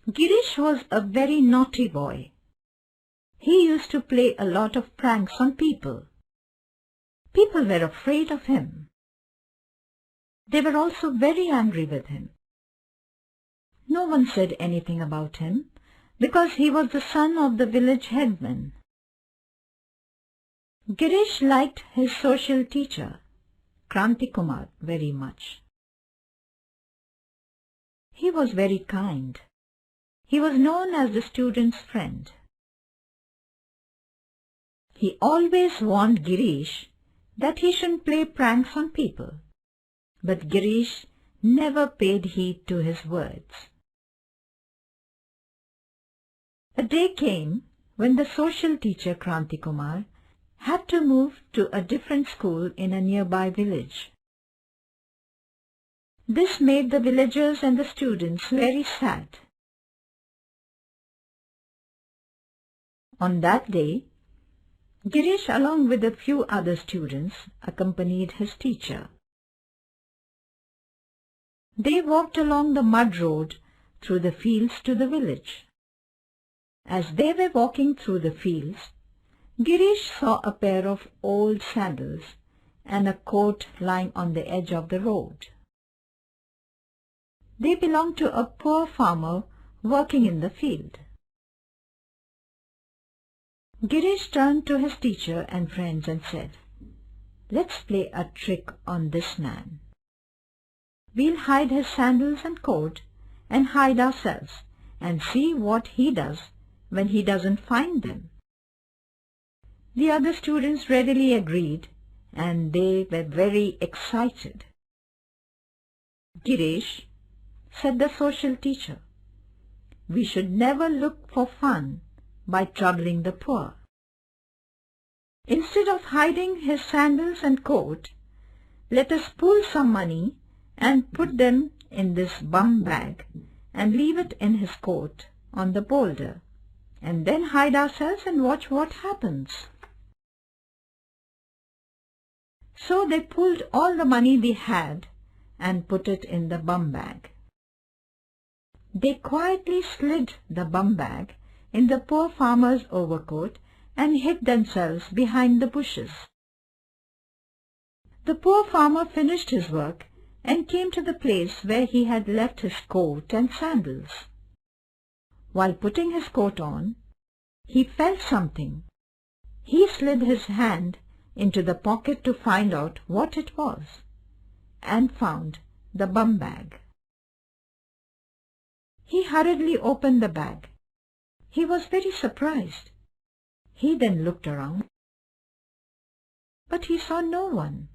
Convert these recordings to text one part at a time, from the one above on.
Girish was a very naughty boy. He used to play a lot of pranks on people. People were afraid of him. They were also very angry with him. No one said anything about him because he was the son of the village headman. Girish liked his social teacher, 3cEng6.More, very much. He was very kind. He was known as the student's friend. He always warned Girish that he shouldn't play pranks on people, but Girish never paid heed to his words. A day came when the social teacher 3cEng6.More had to move to a different school in a nearby village. This made the villagers and the students very sad. On that day, Girish, along with a few other students, accompanied his teacher. They walked along the mud road through the fields to the village. As they were walking through the fields, Girish saw a pair of old sandals and a coat lying on the edge of the road. They belonged to a poor farmer working in the field. Girish turned to his teacher and friends and said, "Let's play a trick on this man. We'll hide his sandals and coat and hide ourselves and see what he does when he doesn't find them." The other students readily agreed, and they were very excited. "Girish," said the social teacher, "we should never look for fun by troubling the poor. Instead of hiding his sandals and coat, let us pool some money and put them in this bum bag and leave it in his coat on the boulder, and then hide ourselves and watch what happens." So they pulled all the money they had and put it in the bum bag. They quietly slid the bum bag in the poor farmer's overcoat and hid themselves behind the bushes. The poor farmer finished his work and came to the place where he had left his coat and sandals. While putting his coat on, he felt something. He slid his hand into the pocket to find out what it was, and found the bum bag. He hurriedly opened the bag. He was very surprised. He then looked around, but he saw no one.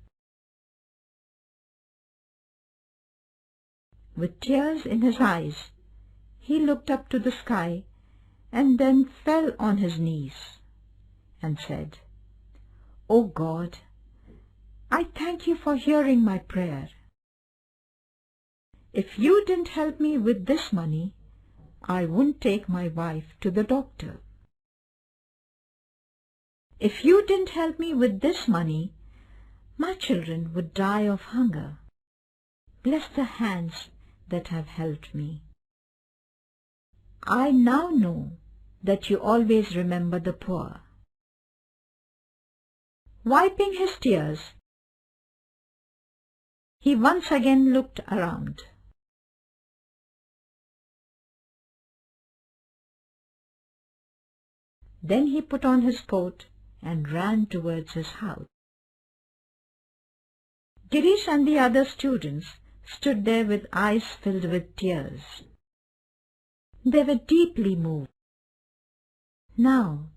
With tears in his eyes, he looked up to the sky and then fell on his knees and said, "O God, I thank you for hearing my prayer. If you didn't help me with this money, I wouldn't take my wife to the doctor. If you didn't help me with this money, my children would die of hunger. Bless the hands that have helped me. I now know that you always remember the poor." Wiping his tears, he once again looked around. Then he put on his coat and ran towards his house. Girish and the other students stood there with eyes filled with tears. They were deeply moved. "Now,"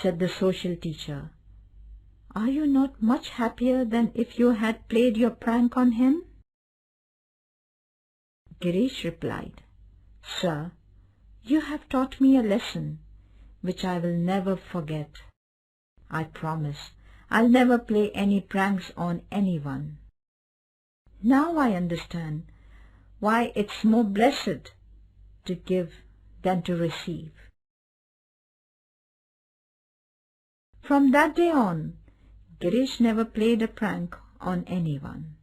said the social teacher, "are you not much happier than if you had played your prank on him?" Girish replied, "Sir, you have taught me a lesson which I will never forget. I promise I'll never play any pranks on anyone. Now I understand why it's more blessed to give than to receive." From that day on, Girish never played a prank on anyone.